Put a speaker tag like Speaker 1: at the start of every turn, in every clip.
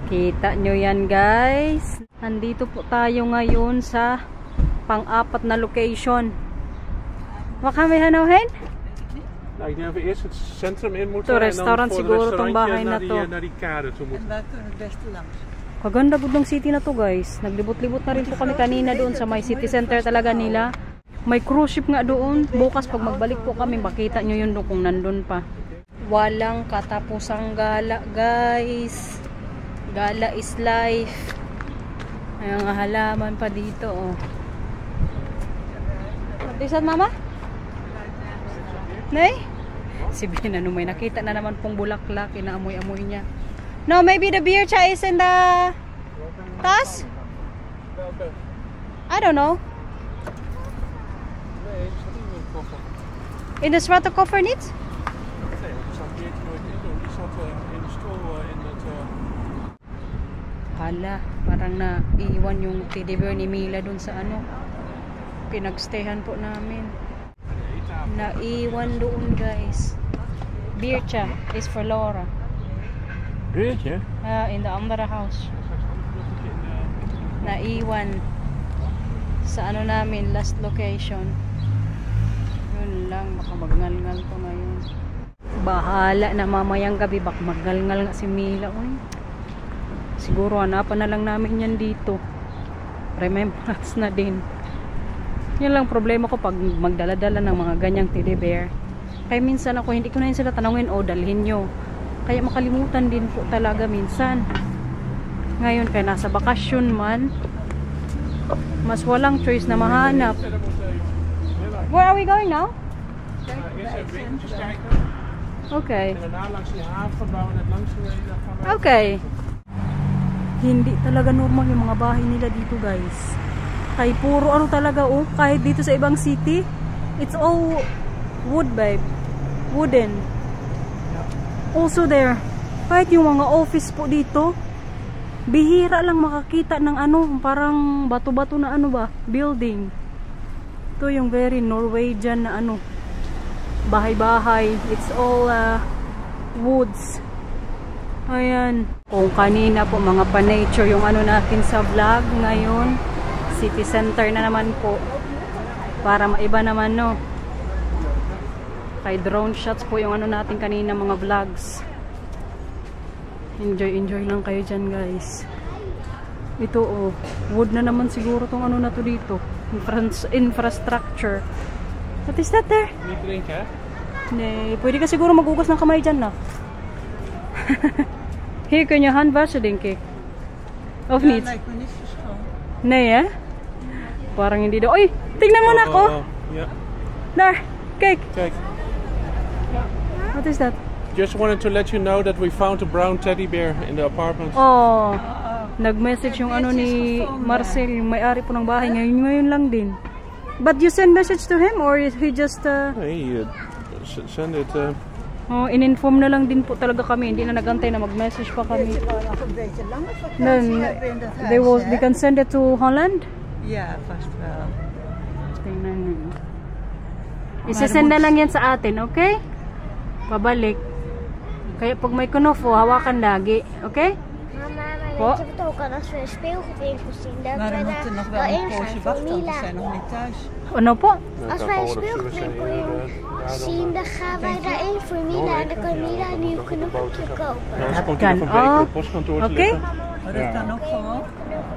Speaker 1: Kita nyo yan guys. Nandito po tayo ngayon sa pang-apat na location. Wat gaan we nou heen?
Speaker 2: Nou, ik denk dat we eerst het centrum in moeten
Speaker 1: To
Speaker 2: en dan
Speaker 1: restaurant
Speaker 2: voor
Speaker 1: siguro
Speaker 2: het
Speaker 1: tong bahay na to.
Speaker 2: naar die kade toe moeten.
Speaker 3: En daar kunnen we het beste langs.
Speaker 1: Kaganda po ng city na to guys. Naglibot-libot na rin po kami kanina doon sa may city center talaga nila. May cruise ship nga doon. Bukas pag magbalik po kami, makita nyo yun doon kung nandun pa. Walang katapusang gala guys. Gala is life. May mga halaman pa dito oh. What is that mama? Nay? Si Bina may nakita na naman pong bulaklak. Inaamoy-amoy niya. No, maybe the beer cha is in the tas? I don't know. In the zwarte koffer niet?
Speaker 2: Nee, er staat Beertje nooit in. Die zat in de stoel in het...
Speaker 1: Hala, parang naiwan yung teddy bear ni Mila dun sa ano. Pinagstayhan po namin. Naiwan doon guys. Beertje is for Laura.
Speaker 2: Beertje?
Speaker 1: In the andere house. Naiwan sa ano namin, last location. Yun lang, baka magngal-ngal to ngayon. Bahala na mamayang gabi, baka magngal-ngal nga si Mila. Uy. Siguro hanapan na lang namin yan dito. Remembrance na din. Yan lang problema ko pag magdala-dala ng mga ganyang teddy bear. Kaya minsan ako, hindi ko na yun sila tanongin, o dalhin nyo. Kaya makalimutan din po talaga minsan. Ngayon, kaya nasa bakasyon man, mas walang choice na mahanap. Where are we going now? Okay. Okay. Hindi talaga normal yung mga bahay nila dito guys. Kay puro ano talaga oh, kahit dito sa ibang city, it's all wood babe. Wooden. Also there, kahit yung mga office po dito, bihira lang makakita ng ano, parang bato-bato na ano ba, building. Ito yung very Norwegian na ano, bahay-bahay. It's all woods. Ayan. Kung kanina po mga pa-nature yung ano natin sa vlog, ngayon city center na naman po. Para maiba naman no. Kay drone shots po yung ano natin kanina mga vlogs. Enjoy lang kayo dyan guys. Ito oh, wood na naman siguro tong ano na to dito. Infrastructure. What is that there?
Speaker 2: Niet drinken, hè?
Speaker 1: Nee, pwede ka siguro magugas ng kamay dyan na. Hier kun je hand wassen denk ik. Of
Speaker 3: Ja,
Speaker 1: niet?
Speaker 3: lijkt me niet zo schoon.
Speaker 1: Nee hè? Parang hindi daw. Oy, tingnan mo na ako.
Speaker 2: Ja.
Speaker 1: Daar, kijk.
Speaker 2: Kijk.
Speaker 1: What is that?
Speaker 2: Just wanted to let you know that we found a brown teddy bear in the apartment.
Speaker 1: Oh, nag-message yung ano ni Marcel, yung may-ari po ng bahay. Ngayon lang din. But you send message to him or he just...
Speaker 2: Nee, send it...
Speaker 1: Oh, in-inform na lang din po talaga kami. Hindi na nagantay na mag-message pa kami.
Speaker 3: Nog een beetje langer vakantie
Speaker 1: Then,
Speaker 3: hebben in dat huis,
Speaker 1: they can send it to Holland?
Speaker 3: Ja, vast wel.
Speaker 1: Tingnan nyo. Isasend na lang yan sa atin, okay? Pabalik. Kaya pag may kunofo, hawakan lagi, okay?
Speaker 4: Mama, maar
Speaker 1: Wat?
Speaker 4: weet je wat ook al als we een speelgoedwinkel zien? Dat
Speaker 3: Maar
Speaker 4: we
Speaker 3: we
Speaker 4: daar
Speaker 3: moeten nog wel
Speaker 4: wel
Speaker 3: een
Speaker 4: in
Speaker 3: poosje
Speaker 4: gaan voor
Speaker 3: wachten, want we
Speaker 4: Mila.
Speaker 3: zijn nog niet thuis.
Speaker 1: Ano po?
Speaker 4: Als wij een speelgoedwinkel zien, dan gaan wij daarin voor Mila en dan kan Mila een nieuw knopje kopen.
Speaker 2: Dan komt
Speaker 1: kan
Speaker 2: hij nog een week op
Speaker 1: ook.
Speaker 2: het postkantoor te
Speaker 1: Okay.
Speaker 2: liggen.
Speaker 3: Maar dat kan ook gewoon.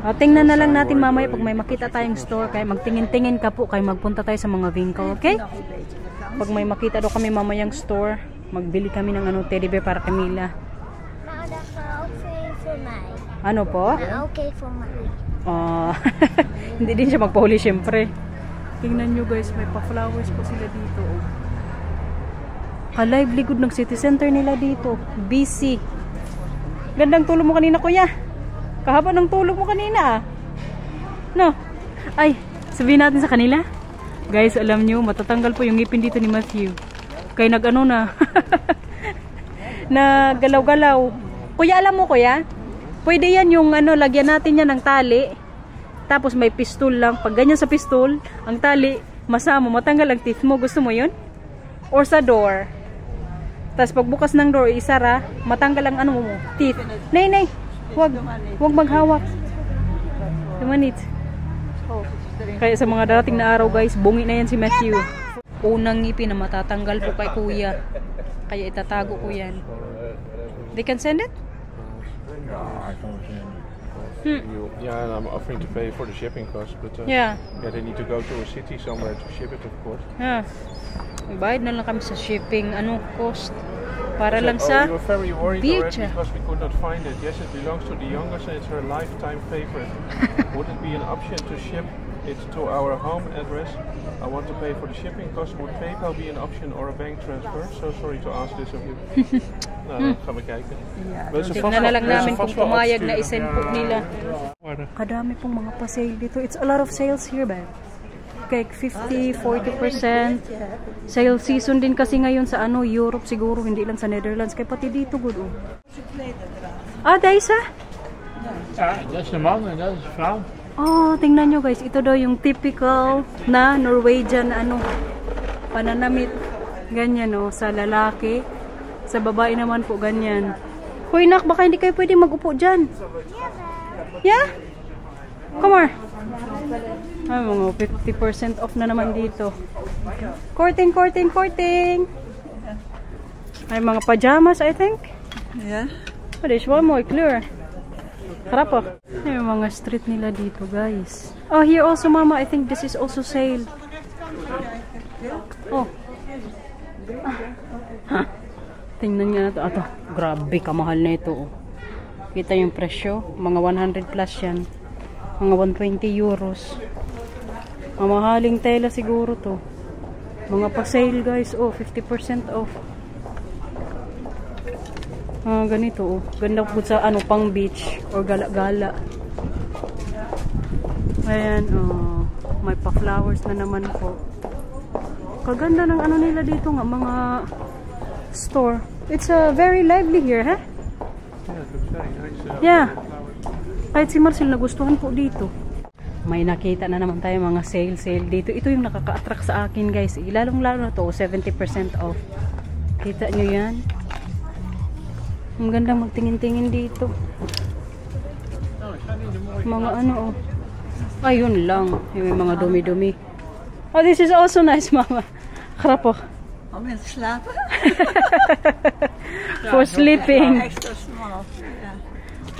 Speaker 1: O, tingnan na lang natin mamaya pag may makita tayong store. Kaya magtingin-tingin ka po. Kaya magpunta tayo sa mga winkle, okay?
Speaker 3: Nog een beetje vakantie.
Speaker 1: Pag may makita daw kami mamayang store, magbili kami ng ano, teddy bear para kay Mila.
Speaker 4: Nou, dat gaat ook één voor mij.
Speaker 1: Ano po?
Speaker 4: En ook één voor mij.
Speaker 1: Hindi din siya magpahuli syempre. Tingnan nyo guys, may pa-flowers po sila dito. Oh. Ka-lively good ng city center nila dito. Busy. Gandang tulog mo kanina kuya. Kahaba ng tulog mo kanina. No? Ay, sabihin natin sa kanila. Guys, alam nyo, matatanggal po yung ngipin dito ni Matthew. Kaya nag-ano na. Nagalaw-galaw. Kuya, alam mo kuya? Pwede yan yung ano, lagyan natin yan ng tali. Tapos may pistol lang. Pag ganyan sa pistol, ang tali, masama, matanggal ang teeth mo. Gusto mo yun? Or sa door. Tapos pagbukas ng door, isara, matanggal ang ano mo, teeth. Nay, nay. Wag maghawak. Dumanit. Kaya sa mga darating na araw guys, bungi na yan si Matthew. Unang ngipin na matatanggal po kay kuya. Kaya itatago ko yan. They can send it?
Speaker 2: Yeah, and I'm offering to pay for the shipping cost, but
Speaker 1: Yeah,
Speaker 2: they need to go to a city somewhere to ship it, of course.
Speaker 1: yeah. Bayad na lang kami sa shipping, cost. Para
Speaker 2: Said,
Speaker 1: lang sa
Speaker 2: we were very worried
Speaker 1: beach.
Speaker 2: already because we could not find it. Yes, it belongs to the youngest and it's her lifetime favorite. Would it be an option to ship it to our home address? I want to pay for the shipping cost. Would PayPal be an option or a bank transfer? So sorry to ask this of you. Nou, dan gaan we kijken. Maar ze
Speaker 1: Tignan na lang namin kung
Speaker 2: vast wel
Speaker 1: pumayag na
Speaker 2: opsturen.
Speaker 1: isend po nila. Kadami pong mga pa-sale dito. It's a lot of sales here, ba? Like 50, 40%. Sale season din kasi ngayon sa Europe siguro, hindi lang sa Netherlands. Kaya pati dito, good. Daar is ze?
Speaker 5: Ja, dat is de man en dat is de vrouw.
Speaker 1: Oh, tingnan nyo guys. Ito daw yung typical na Norwegian pananamit. Ganyan sa lalaki. Sa babae naman po ganyan. Hoy nak, baka hindi kayo pwede mag-upo dyan. Yeah? Come on. Ay, mga 50% off na naman dito. Courting. Ay, mga pajamas, I think.
Speaker 3: Yeah.
Speaker 1: Oh, there's one more clear. Harap po. Ay, mga street nila dito, guys. Oh, here also, mama. I think this is also sale. Oh. Tingnan nga na ito. Ato, grabe, kamahal na ito. Kita yung presyo. Mga 100 plus yan. Mga 120 euros. Mamahaling tela siguro to. Mga pa-sale guys. Oh, 50% off. Ganito. Ganda po sa pang beach. Or gala-gala. Ayan. May pa-flowers na naman po. Kaganda ng nila dito nga. Mga store. It's very lively here, huh?
Speaker 2: Yeah, it looks very nice.
Speaker 1: Yeah. Kahit si Marcel nagustuhan po dito. May nakita na naman tayo mga sale dito. Ito yung nakaka-attract sa akin guys. Lalong-lalo na to, 70% off. Kita nyo yan? Ang ganda magtingin-tingin dito. Mga ayun lang. May mga dumi-dumi. Oh, this is also nice, mama. Krap po.
Speaker 3: Om in te slapen?
Speaker 1: For sleeping.
Speaker 3: Extra small. Yeah.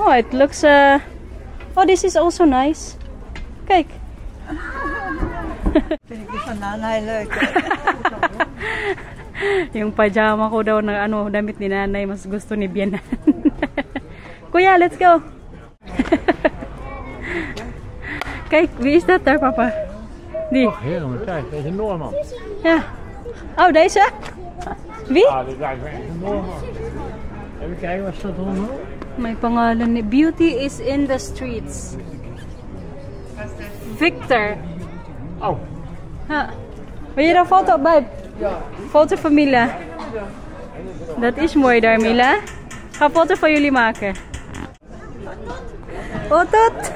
Speaker 1: Oh, it looks oh, this is also nice. Kijk.
Speaker 3: Vind ik die van Nanay leuk.
Speaker 1: Yung pajama ko daw na damit ni nanay, mas gusto ni Bianan. Kuya, let's go. Kijk, wie is dat daar, papa? Die.
Speaker 5: Och, helemaal tijd. Dat is een Noorman.
Speaker 1: Ja. Oh, deze? Wie?
Speaker 5: Ah, dit lijkt me echt een Noorman. Even kijken, wat staat er onder?
Speaker 1: May pangalan ni Beauty is in the streets. Victor.
Speaker 5: Oh.
Speaker 1: Ha. Wil je een foto, babe? Ja. Foto van Mila. Dat is mooi daar, Mila. Ga een foto van jullie maken. Otot!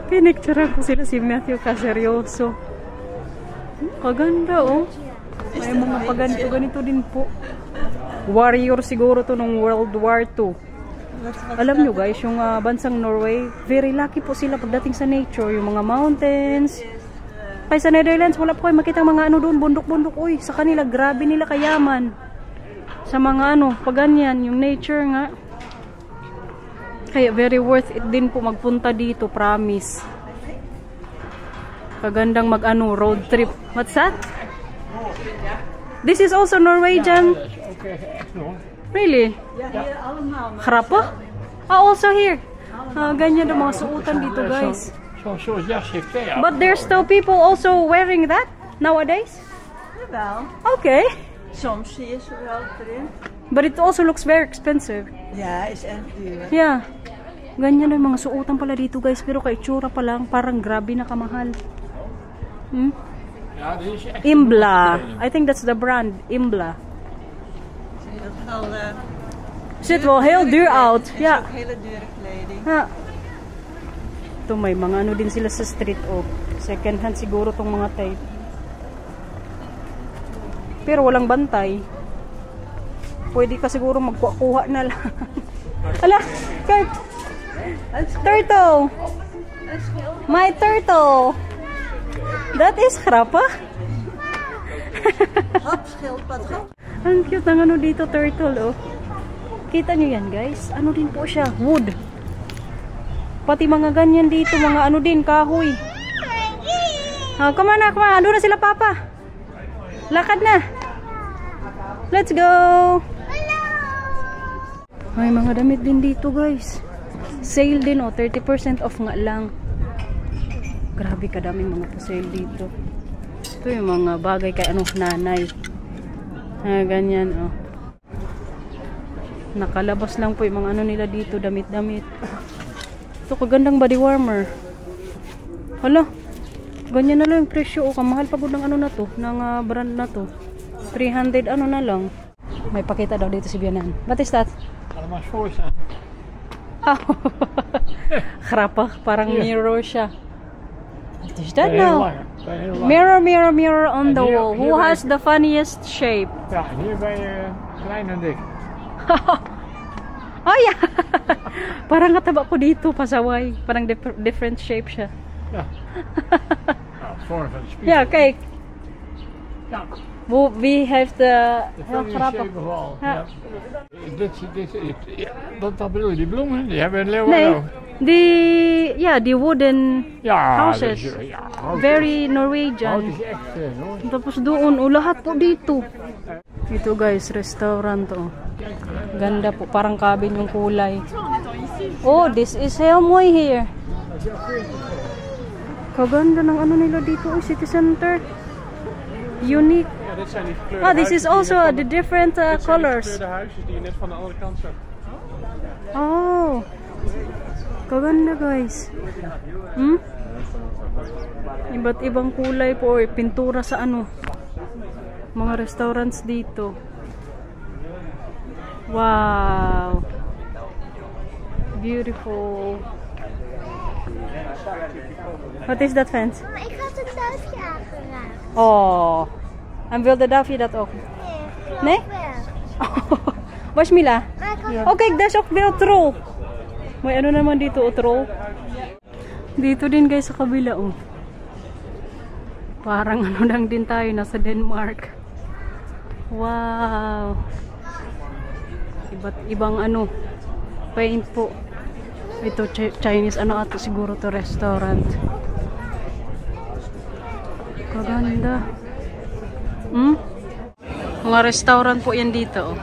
Speaker 1: Pinicturean ko sila si Matthew kaseryoso. Kaganda, oh. May mga paganito-ganito din po. Warrior siguro to nung World War II. Alam nyo guys, yung bansang Norway, very lucky po sila pagdating sa nature. Yung mga mountains. Kaya sa Netherlands, wala po kayo makita mga doon, bundok-bundok. Uy, sa kanila, grabe nila kayaman. Sa mga paganyan, yung nature nga. Kaya very worth it din po magpunta dito, promise. Kagandang road trip. What's that? This is also Norwegian. Really? Grappig? Also here. Ganyan ang mga suotan dito, guys.
Speaker 5: Zo'n soort jas heeft hij.
Speaker 1: But there's still people also wearing that nowadays?
Speaker 3: Jawel.
Speaker 1: Okay.
Speaker 3: Soms zie je ze wel erin.
Speaker 1: But it also looks very expensive.
Speaker 3: Ja, is echt duur.
Speaker 1: Yeah. Ganyan ang mga suotan pala dito, guys. Pero kay tsura pa lang, parang grabe na kamahal.
Speaker 5: Ja, dit is echt
Speaker 1: Imbla. I think that's the brand. Imbla. Ziet wel heel duur uit. Ja.
Speaker 3: Ook hele dure kleding.
Speaker 1: Ha. Ito may mga din sila sa street. Second hand siguro tong mga type. Pero walang bantay. Pwede ka siguro magkuha na lang. Ala, Kurt. Turtle. My turtle. That is krapa.
Speaker 3: Hop, schildpad.
Speaker 1: Ang cute ng ano dito, turtle, oh. Kita nyo yan, guys. Ano din po siya? Wood. Pati mga ganyan dito, mga ano din, kahoy. Oh, come on na, come on. Ano na sila, Papa? Lakad na. Let's go. May mga damit din dito, guys. Sale din, oh. 30% off nga lang. Grabe kadaming mga pa-sale dito. Ito yung mga bagay kay ano, nanay. Ganyan, oh. Nakalabas lang po yung mga ano nila dito, damit-damit. Ito, kagandang body warmer. Hala, ganyan na lang yung presyo. O, kamahal pagod ng ano na to, ng brand na to. 300 ano na lang. May pakita daw dito si Bianan. What is that?
Speaker 5: Allemaal schoors aan.
Speaker 1: Grappig, parang mirror siya. What is that
Speaker 5: Heel
Speaker 1: now?
Speaker 5: lang, heel lang.
Speaker 1: Mirror, mirror, mirror on the
Speaker 5: hier-
Speaker 1: wall.
Speaker 5: hier
Speaker 1: Who
Speaker 5: bij-
Speaker 1: has the funniest shape?
Speaker 5: Ja, hier ben je klein en dik.
Speaker 1: Oh yeah! Parang kataba ko dito, pasaway. Parang different shape siya.
Speaker 5: Ja. Nou, het vorm van de spiegel.
Speaker 1: Yeah, kijk.
Speaker 5: Ja,
Speaker 1: We have the...
Speaker 5: de
Speaker 1: Heel
Speaker 5: funny
Speaker 1: grappig.
Speaker 5: shape of all.
Speaker 1: Ja.
Speaker 5: Ja. Dat bedoel je, die bloemen, die hebben in
Speaker 1: Nee,
Speaker 5: Leeuwarden.
Speaker 1: the wooden
Speaker 5: Ja,
Speaker 1: houses.
Speaker 5: dus, ja, hout,
Speaker 1: Very
Speaker 5: hout
Speaker 1: Norwegian.
Speaker 5: is echt, hoor.
Speaker 1: Tapos doon, lahat po dito. Ito guys, restaurant to. Ganda po, parang cabin yung kulay. Oh, this is Helmoy here. Kaganda ng ano nila dito, city center. Unique.
Speaker 2: Ja, dit zijn die gekleurde
Speaker 1: Ah, this is
Speaker 2: huisjes die je
Speaker 1: also
Speaker 2: net van
Speaker 1: the different
Speaker 2: dit zijn die
Speaker 1: colors.
Speaker 2: gekleurde huisjes die je net van de andere kant zag.
Speaker 1: Oh. Kaganda guys. Hmm? Iba't ibang kulay po, pintura sa ano. Mga restaurants dito. Wow. Beautiful. What is that fence?
Speaker 4: Maar ik had een duifje aangeraakt.
Speaker 1: Oh. En wilde Davy dat ook? Nee?
Speaker 4: Wel.
Speaker 1: Was Mila?
Speaker 4: Maar ik had
Speaker 1: Oh, kijk, daar is ook weer troll. May ano naman dito, troll. Dito din guys sa kabila, oh. Parang ano lang din tayo, nasa Denmark. Wow. Iba't ibang ano, paint po. Ito, Chinese, ano ato siguro to restaurant. Kaganda. Hmm? Mga restaurant po yan dito, oh.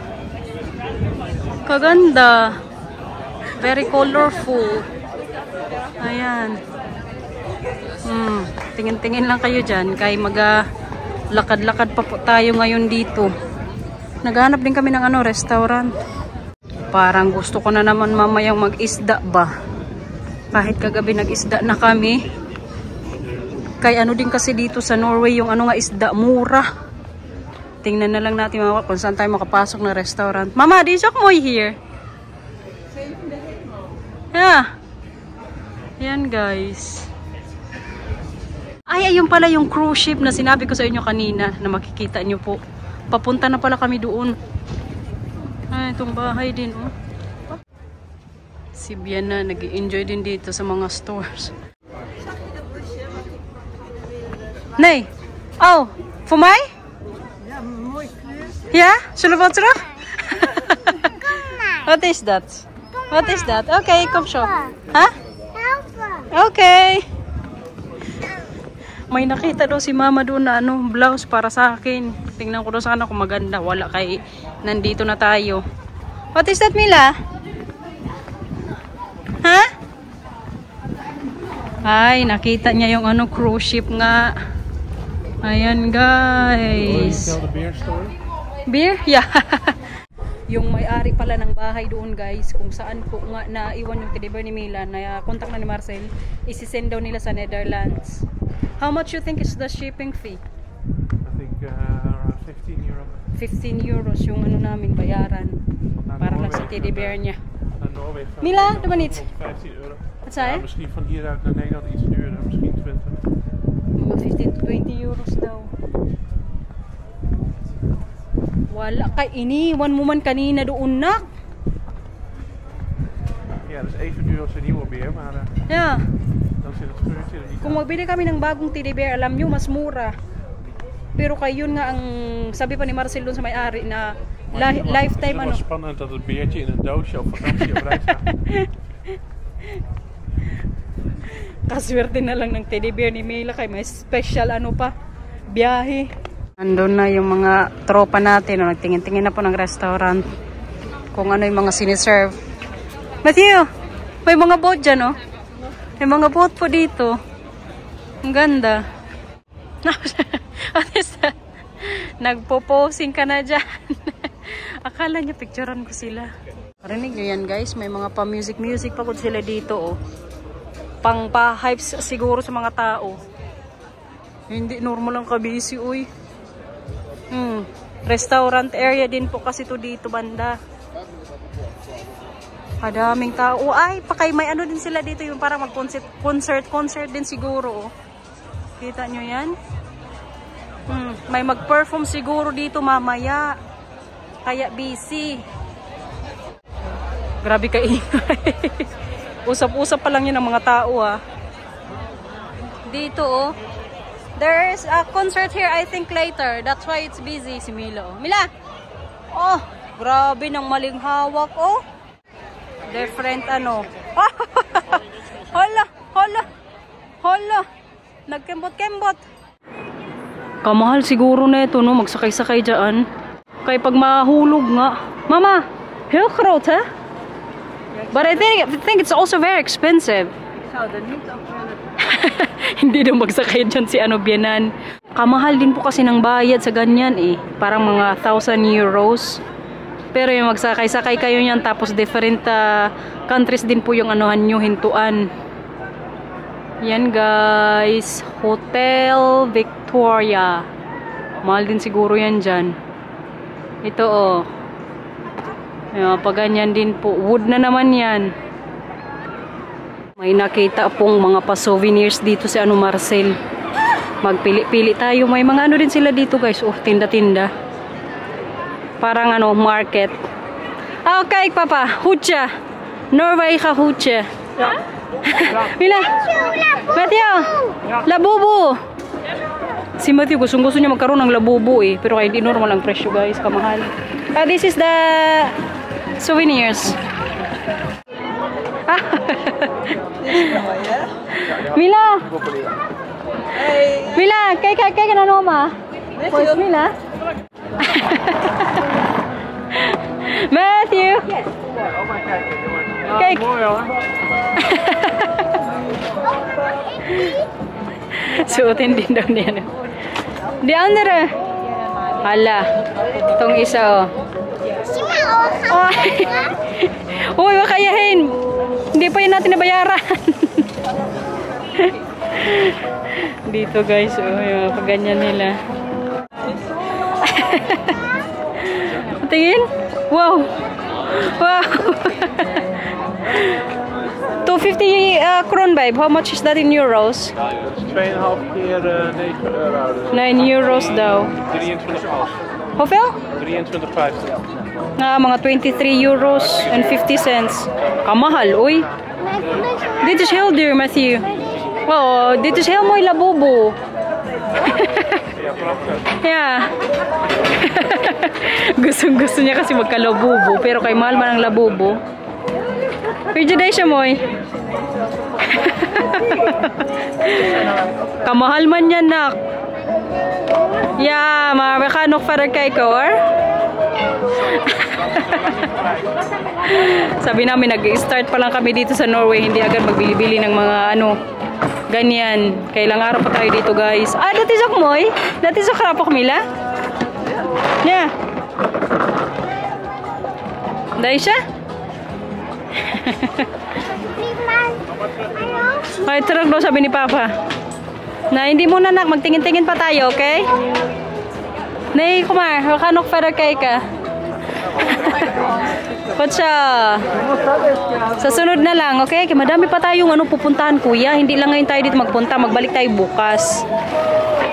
Speaker 1: Kaganda. Very colorful. Ayan. Tingin-tingin lang kayo dyan. Kaya lakad-lakad pa po tayo ngayon dito. Naghanap din kami ng ano, restaurant. Parang gusto ko na naman mamayang mag-isda ba. Kahit kagabi nag-isda na kami. Kaya ano din kasi dito sa Norway yung ano nga isda, mura. Tingnan na lang natin mga kung saan tayo makapasok na restaurant. Mama, di siya mooi here. Yeah. Yan guys. Ay, ayun pala yung cruise ship na sinabi ko sa inyo kanina na makikita nyo po. Papunta na pala kami doon. Ay, itong bahay din, oh. Si Biana nag-enjoy din dito sa mga stores. Nee. Oh, voor mij?
Speaker 3: Ja, mooi kleur.
Speaker 1: Ja? Zullen we wat terug? Wat is dat? Wat is dat? Oké, kom zo. Ha?
Speaker 4: helpen.
Speaker 1: Okay. May nakita daw si mama doon na ano, blouse para sa akin. Tingnan ko daw sana kung maganda. Wala kay nandito na tayo. What is that, Mila? Ha? Ay, nakita niya yung ano, cruise ship nga. Ayan, guys.
Speaker 2: Tell the beer story.
Speaker 1: Beer? Yeah. Yung may-ari pala ng bahay doon guys, kung saan po nga naiwan yung teddy bear ni Mila, na contact na ni Marcel, isisend daw nila sa Netherlands. How much you think is the shipping fee?
Speaker 2: I think around 15 euro.
Speaker 1: 15 euros yung ano namin bayaran. Para lang sa teddy bear niya.
Speaker 2: Naar Noorwegen.
Speaker 1: Mila, doe maar niet.
Speaker 2: 15 euro.
Speaker 1: Wat zei
Speaker 2: Ja,
Speaker 1: je?
Speaker 2: misschien van hieruit naar Nederland iets duurder, misschien 20.
Speaker 1: Mga 15 to 20 euros daw. Wala kay iniwan mo man kanina doon nak.
Speaker 2: Ja, dat is even duur als een nieuwe beer, maar
Speaker 1: Yeah.
Speaker 2: dan zit het geurtje er niet
Speaker 1: Kung magbili kami ng bagong teddy bear, alam nyo, mas mura. Pero kay yun nga ang sabi pa ni Marcel doon sa may-ari na lifetime
Speaker 2: Het is wel spannend dat het beertje in een doosje op vakantie op reis gaat.
Speaker 1: Kaswerte na lang ng teddy bear ni Mila kay may special ano pa, biyahe. Andun na yung mga tropa natin, no? Nagtingin-tingin na po ng restaurant kung ano yung mga siniserve. Matthew, may mga boat dyan, no? May mga boat po dito. Ang ganda. What is that? Nagpo-posing ka na dyan. Akala niya picturean ko sila. Parinig nyo yan guys, may mga pa-music pa po sila dito, oh. Pang pa-hypes siguro sa mga tao. Hindi normal lang kabisi, uy. Restaurant area din po kasi to dito banda. Kadaming tao. Ay, pakay may ano din sila dito yung parang mag-concert din siguro, oh. Kita nyo yan? May mag-perform siguro dito mamaya. Kaya busy. Grabe kaingay. Usap-usap pa lang yun ng mga tao, ah. Dito, oh. There's a concert here, I think, later. That's why it's busy, si Mila, oh. Mila! Oh, grabe ng maling hawak, oh. Different, ano. Hala, hala, hala. Nagkembot-kembot. Kamahal siguro na ito, no? Magsakay-sakay dyan. Kaya pag mahulog nga. Mama, heel groot, hè? But I think it's also very expensive. Hindi daw magsakay dyan si ano Bianan. Kamahal din po kasi ng bayad sa ganyan, eh. Parang mga 1,000 euros. Pero yung magsakay-sakay kayo yan, tapos different countries din po yung anuhan nyo, hintuan. Yan guys, Hotel Victoria. Mahal din siguro yan dyan. Ito, oh. Pag ganyan din po. Wood na naman yan. May nakita pong mga pa-souvenirs dito si ano Marcel. Magpili-pili tayo. May mga ano din sila dito guys. Oh, tinda-tinda. Parang ano, market. Okay, papa. Hucha. Norway ka hucha. Mila. Matthew. Labubu. Si Matthew gusto niya magkaroon ng labubu, eh. Pero kaya hindi normal ang presyo guys. Kamahal. This is the souvenirs. Mila. Mila, kijk naar oma. Voor Mila. Matthew. Kijk.
Speaker 5: Mooi hoor.
Speaker 1: Suotin din daw niya. Di andere. Hala. Itong isa, oh. Uy, makayahin. Hindi pa yun natin nabayaran. Dito guys, oh, yung pagganyan nila. Tingin? Wow. Wow. 250 kron, babe. How much is that in euros?
Speaker 2: 2,5 keer 9 euro.
Speaker 1: 9 euros daw.
Speaker 2: 23,5.
Speaker 1: Hoeveel?
Speaker 2: 23,50.
Speaker 1: Mga 23 euros and 50 cents. Kamahal, uy. Dit is heel duur, Matthew. Oh, dit is heel mooi labubu. Yeah. Gusto niya kasi magkalabubo. Pero kay mahal man ang labubo. Pwede siya moy. Kamahal man yan, nak. Yeah, makakanok para kay ko, or? Sabi namin, nag-start pa lang kami dito sa Norway. Hindi agad magbili-bili ng mga ano, ganyan. Kailang araw pa tayo dito, guys. Ah, dati sa kumoy? Dati sa karapok, Mila? Yeah. Dahil siya? Ay, turog daw sabi ni Papa. Na hindi muna nak, magtingin-tingin pa tayo, okay? Nay, kumar, kanok para kay ka. Kotsa. Sa sunod na lang, okay? Kaya madami pa tayong ano pupuntahan, kuya. Hindi lang ngayon tayo dito magpunta, magbalik tayo bukas.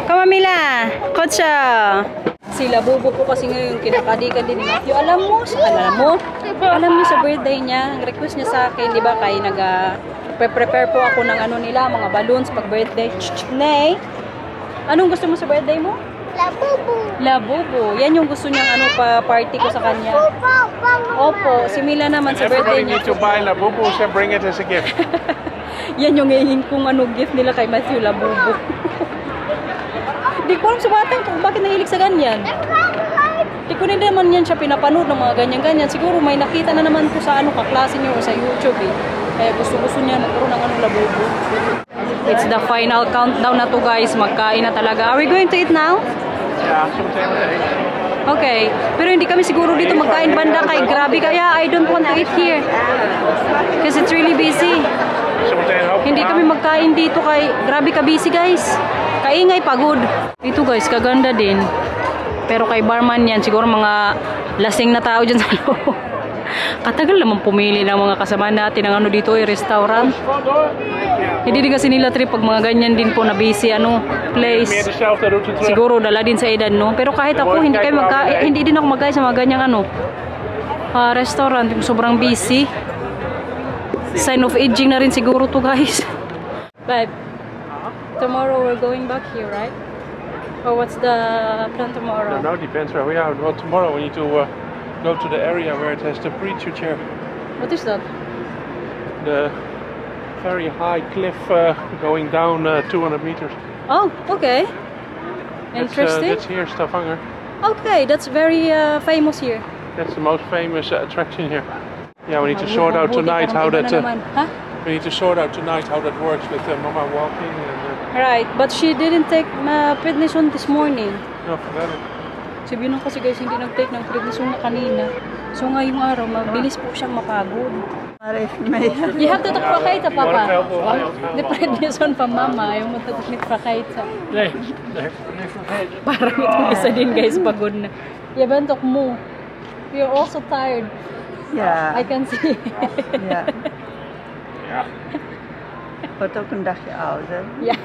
Speaker 1: Kamamila, Kotsa. Si Labubo po kasi ngayon kinakadikan din ni Matthew. Alam mo sa birthday niya, ang request niya sa akin, di ba, kaya prepare po ako ng ano nila, mga balloons pag birthday. Nay, anong gusto mo sa birthday mo?
Speaker 4: Labubu.
Speaker 1: Labubu. Yan yung gusto niyang ano pa party ko sa kanya. Opo, si Mila naman sa birthday niya.
Speaker 2: Need to buy Labubu, so bring it as a gift.
Speaker 1: Yan yung hihing kong ano gift nila kay Matthew, Labubu. Di ko alam sa batang kung bakit nahilig sa ganyan. Di ko din naman yan siya pinapanood ng mga ganyan-ganyan. Siguro may nakita na naman po sa ano kaklase niyo o sa YouTube eh. Kaya gusto-gusto niya magkaroon ng ano Labubu. It's the final countdown na to guys. Magkain na talaga. Are we going to eat now?
Speaker 2: Yeah, something with it.
Speaker 1: Okay. Pero hindi kami siguro dito magkain banda kay grabe kaya I don't want to eat here. Because it's really busy. Hindi kami magkain dito kay grabe ka busy guys. Kaingay pagod. Ito guys, kaganda din. Pero kay barman yan, siguro mga lasing na tao dyan sa loob. Katagal naman pumili ng mga kasama natin ng ano dito ay restaurant. Hindi din kasi nila trip pag mga ganyan din po na busy ano place. Siguro dala din sa edad no. Pero kahit ako hindi din ako magkain sa mga ganyang ano restaurant, sobrang busy. Sign of aging na rin siguro to guys. Babe, tomorrow we're going back here, right? Or what's the plan tomorrow?
Speaker 2: No, depends where we are. Well, tomorrow we need to go to the area where it has the preacher chair.
Speaker 1: What is that?
Speaker 2: The very high cliff going down 200 meters.
Speaker 1: Oh, okay. Interesting.
Speaker 2: That's here, Stavanger.
Speaker 1: Okay, that's very famous here.
Speaker 2: That's the most famous attraction here. Yeah, we need to sort out tonight how that. We need to sort out tonight how that works with Mama walking.
Speaker 1: Right, but she didn't take prednisone this morning.
Speaker 2: No, forget it.
Speaker 1: Sabi nung kasi guys, hindi nag-take ng prednisone na kanina. So ngayong araw, mabilis po siyang mapagod. You have to talk Fakaita, Papa. The prednisone pa Mama. Ayaw mo tataknik Fakaita.
Speaker 5: Nee,
Speaker 1: Parang itong isa din guys, pagod na. Yabantok mo. You're also tired.
Speaker 3: Ja.
Speaker 1: I can see.
Speaker 3: Ja.
Speaker 2: Ja.
Speaker 3: Wordt ook een dagje ouder.
Speaker 1: Yeah.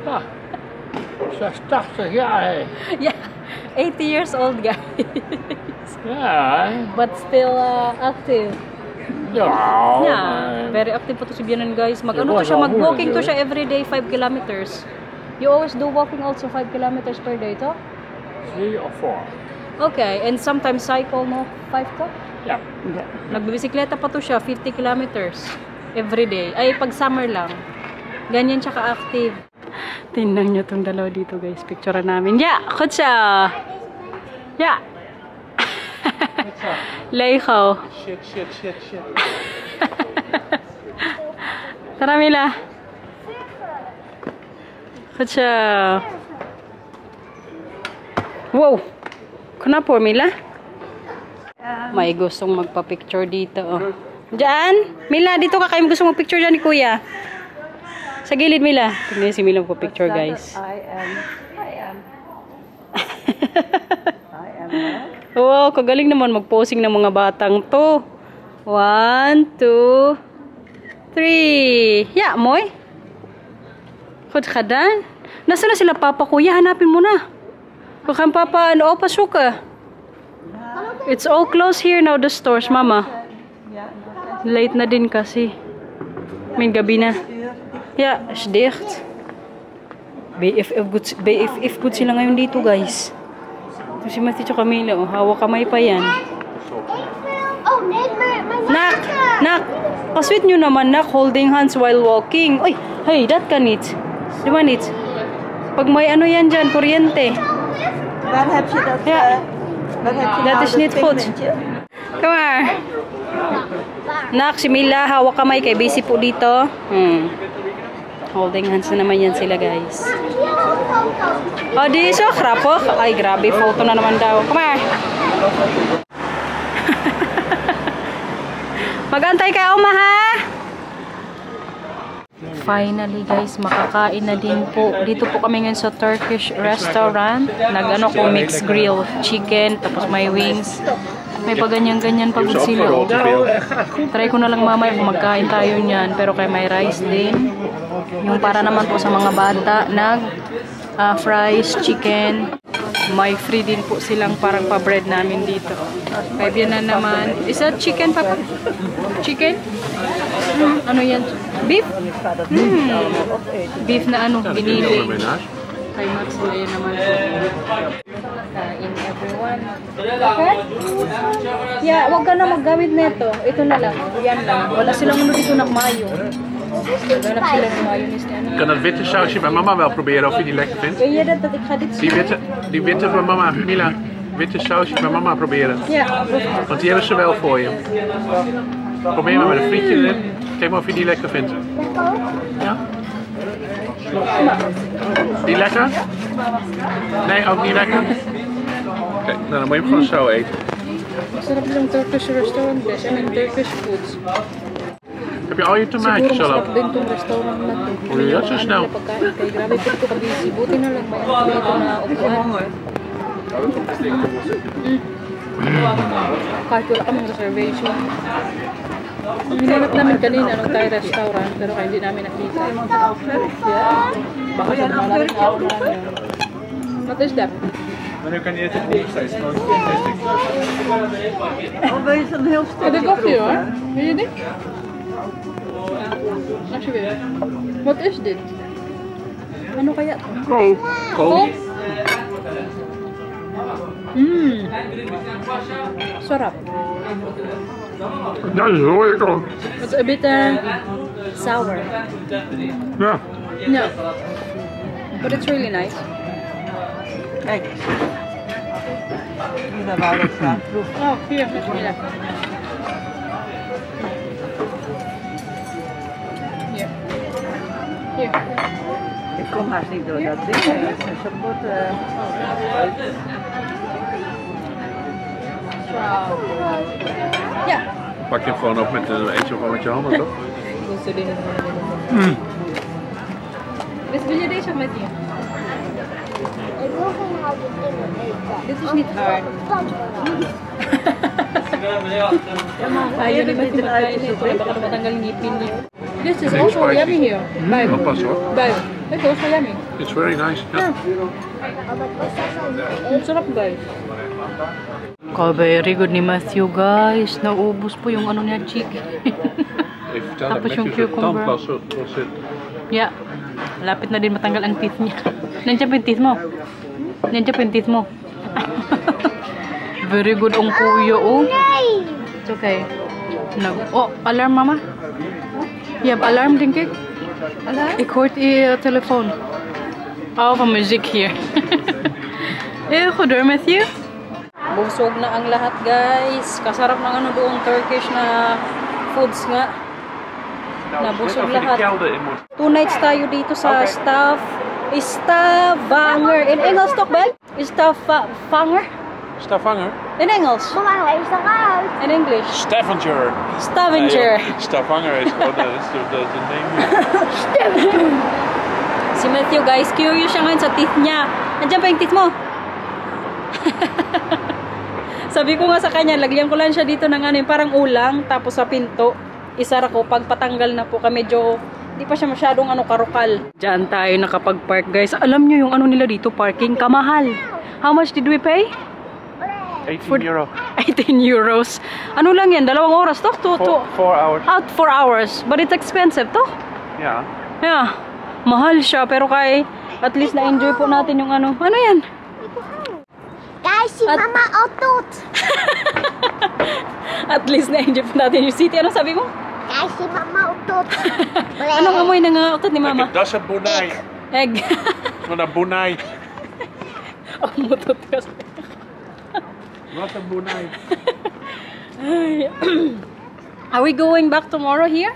Speaker 5: ja. 86 jaar, hè.
Speaker 1: Yeah. 80 years old guys.
Speaker 5: Ja,
Speaker 1: But still active.
Speaker 5: ja.
Speaker 1: Yeah. Very active po to si Bianan guys. Mag-ano to siya, mag-walking to siya every day 5 kilometers. You always do walking also 5 kilometers per day to?
Speaker 5: 3 of 4.
Speaker 1: Okay, and sometimes cycle no 5 to?
Speaker 5: Ja.
Speaker 3: Ja.
Speaker 1: Nagbibisikleta pa to siya 50 kilometers every day. Ay pag summer lang. Ganyan siya ka-active. Tingnan niyo tong dalawa dito guys. Picture namin. Ya, kutsa. Ya. Leikaw.
Speaker 2: Shit.
Speaker 1: Tara Mila. Kutsa. Wow. Kenapa Mila? May gustong magpa-picture dito. Oh. Diyan. Mila, dito ka kayo gustong mag-picture dyan ni Kuya. Sa gilid Mila. Tingnan si Mila magpa-picture guys.
Speaker 3: I am.
Speaker 1: Wow, kagaling naman mag-posing ng mga batang to. 1, 2, 3. Ya, moy. Khud khadan. Nasaan na sila Papa Kuya? Hanapin mo na. Bukan Papa, ano, pasok ka. It's all closed here now, the stores, Mama. Late na din kasi. May gabi na. Ja, is dicht. BFF good sila ngayon dito, guys. Ito si Matthew at Camila, oh, hawak kamay pa yan.
Speaker 4: Oh, nee, maar
Speaker 1: Nak, pasweet nyo naman, nak, holding hands while walking. Oy, hey, that kan niet. Di ba niet? Pag may ano yan dyan, kuryente.
Speaker 3: Waar heb je dat?
Speaker 1: Ja.
Speaker 3: Waar heb je
Speaker 1: Dat
Speaker 3: nou
Speaker 1: is
Speaker 3: dat
Speaker 1: niet goed.
Speaker 3: pigmentje?
Speaker 1: Come on. Nak, si Mila, hawak kamay kay busy po dito. Holding hands na naman yan sila, guys. Oh, di so krapok. Ay, grabe, photo na naman daw. Come on. Magantay ka, Oma, ha? Finally, guys, makakain na din po. Dito po kami ngayon sa Turkish restaurant. Nag-ano ko, mixed grill chicken, tapos may wings. May paganyan-ganyan pagod sila. Try ko na lang mamaya kung magkain tayo niyan. Pero kay may rice din. Yung para naman po sa mga bata, fries, chicken. May free din po silang parang pa-bread namin dito. 5 yan na naman. Is that chicken, Papa? Chicken? Ano yan? Beef? Beef na ano, binili. Kay Max, yan naman po. Kain everyone. Okay? Yeah, wag ka na maggamit nito. Ito na lang. Yan lang. Wala silang ano dito na mayo. Ganap sila ng mayonnaise na ano.
Speaker 2: Ik kan dat witte sausje bij mama wel proberen of je die lekker vindt.
Speaker 1: Wil je dat ik ga dit zien?
Speaker 2: Die witte van mama, Mila. Witte sausje bij mama proberen.
Speaker 1: Ja,
Speaker 2: Want die hebben ze wel voor je. Probeer maar met een frietje erin. Kijk maar of je die lekker vindt. Ja? Die lekker? Nee, ook niet lekker? Oké, nou dan moet je hem gewoon zo eten.
Speaker 1: Masarap yung Turkish restaurant guys. I mean Turkish foods.
Speaker 2: Heb je al je tomaatjes al op?
Speaker 1: Siguro masarap din tong restaurant na to.
Speaker 2: Hoe doe je dat zo snel?
Speaker 1: Pagkain kay grabe po ito kabisi. Buti na lang may dito na upuan. Kahit wala kami reservation. Hinanap namin kanina nung Thai restaurant pero kaya hindi namin nakita. Baka sa malaking araw na lang yun. What is that?
Speaker 2: Maar nu kan je het niet steeds gewoon plastic.
Speaker 3: Oh, wees een heel stuk.
Speaker 1: Heb ik koffie hoor. Wil je dit? Alsjeblieft. Wat is dit? Ano kaya?
Speaker 2: Kool. Kool?
Speaker 1: Sarap.
Speaker 2: Ja, dat hoor ik al.
Speaker 1: It's a bit sour.
Speaker 2: Ja.
Speaker 1: No. But it's really nice.
Speaker 3: Kijk. Daar wou ik graag proeven.
Speaker 1: Oh, hier, bismillah. Hier. Hier.
Speaker 3: Ik kom haast niet door dat ding. Het is zo goed.
Speaker 1: Ja.
Speaker 2: Pak je hem gewoon op met eet je gewoon met je handen, toch?
Speaker 1: Dus wil je deze met je?
Speaker 4: Ik wil geen houten dingen eten.
Speaker 1: Dit is niet hard. Ayaw din natin magkain ito. Baka matanggal ngipin niyo. This is also yummy here. Bye.
Speaker 2: Wel pas hoor.
Speaker 1: Bye. It's also yummy.
Speaker 2: It's very nice. Ja.
Speaker 1: Sarap guys. Very good ni Matthew guys. Naubos po yung ano niya chicken.
Speaker 2: Ik vertel dat
Speaker 1: Tapos yung
Speaker 2: met je
Speaker 1: cucumber.
Speaker 2: tandplas zoals zit.
Speaker 1: Yeah. Lapit na din matanggal ang teeth niya. Nandiyan pa yung teeth mo. Nandiyan pa yung teeth mo. Very good ang kuya oh. It's okay. No. Oh, alarm mama. You have alarm denk ik? Alarm? Ik hoort je telefoon. Oh, van muziek hier. Eh, goed hoor Matthew. Busog na ang lahat guys. Kasarap ng ano doon Turkish na foods nga. Nabusog lahat. 2 nights tayo dito sa Stavanger. In Engels toch, Ben? Stavanger?
Speaker 2: Stavanger?
Speaker 1: In Engels?
Speaker 4: Mama, hij is eruit.
Speaker 1: In English?
Speaker 2: Stavanger.
Speaker 1: Stavanger.
Speaker 2: Nee, Stavanger is gewoon de name.
Speaker 1: Si Matthew guys, curious siya ngayon sa teeth niya. Nandiyan pa yung teeth mo? Sabi ko nga sa kanya, lagyan ko lang siya dito ng ano, parang ulang, tapos sa pinto. Isara ko, pag patanggal na po ka, medyo hindi pa siya masyadong ano, karukal. Diyan tayo nakapag-park guys. Alam nyo yung ano nila dito, parking, kamahal. How much did we pay?
Speaker 2: 18 euro.
Speaker 1: 18 euros. Ano lang yan? 2 oras to?
Speaker 2: 4 hours.
Speaker 1: Out 4 hours. But it's expensive to?
Speaker 2: Ja.
Speaker 1: Yeah. Mahal siya. Pero kay at least na-enjoy po natin yung ano. Ano yan?
Speaker 4: Guys, si mama otot.
Speaker 1: At least na-enjoy po natin yung city. Ano sabi mo?
Speaker 4: Guys, si mama otot.
Speaker 1: Anong amoy ng utot ni mama?
Speaker 2: Dat is een bonai.
Speaker 1: Egg.
Speaker 2: Wat een bonai.
Speaker 1: Oh, mutot kasi.
Speaker 2: Wat een bonai.
Speaker 1: Are we going back tomorrow here?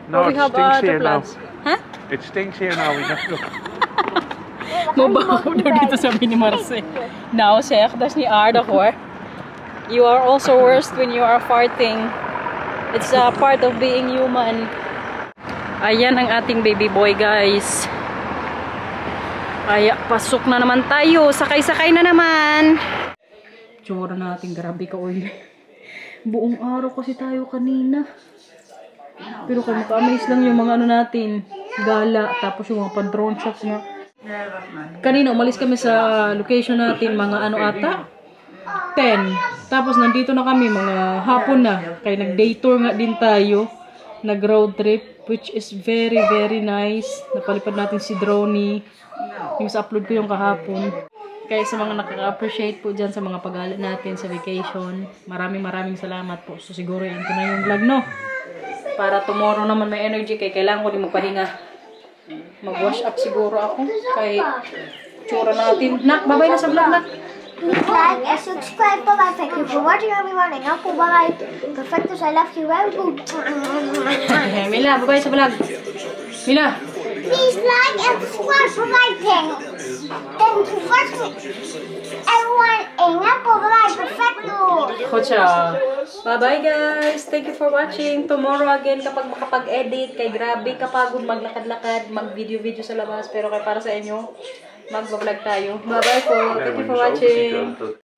Speaker 2: No,
Speaker 1: Or we
Speaker 2: it
Speaker 1: have
Speaker 2: stinks
Speaker 1: other
Speaker 2: here now.
Speaker 1: plans? Huh?
Speaker 2: It stinks here now. We have to.
Speaker 1: Mabaho daw dito sabi ni Marce. Now, Sheikh, das ni Arda hoor. You are also worst when you are farting. It's a part of being human. Ayan ang ating baby boy, guys. Ay, pasok na naman tayo. Sakay-sakay na naman. Tsura natin, grabe ka oil. Buong araw kasi tayo kanina. Pero kung maka-amaze lang yung mga ano natin, gala, tapos yung mga pa-drone shots na. Kanina umalis kami sa location natin mga ano ata 10. Tapos nandito na kami mga hapon na. Kaya nag-day tour nga din tayo. Nag-road trip which is very very nice. Napalipad natin si Droney. Yung sa upload ko yung kahapon. Kaya sa mga nakaka-appreciate po dyan sa mga pag-gala natin sa vacation. Maraming salamat po. So siguro yun ko na yung vlog no. Para tomorrow naman may energy. Kaya kailangan ko din magpahinga. Mag-wash up siguro ako. Kaya tsura natin. Nak, babay na sa vlog nak.
Speaker 4: Please like and subscribe. Bye-bye. Thank you for watching everyone. And Uncle, bye-bye. Perfectus, I love you. Very good.
Speaker 1: Mila, babay sa vlog. Mila.
Speaker 4: Please like and subscribe. Bye-bye. Thank you for everyone. And Uncle, bye-bye. Perfectus.
Speaker 1: Kocha. Bye-bye guys. Thank you for watching. Tomorrow again kapag makapag-edit. Kay grabe kapagod maglakad-lakad, mag-video-video sa labas. Pero kay para sa inyo, mag-vlog tayo. Bye-bye po. Thank you for watching.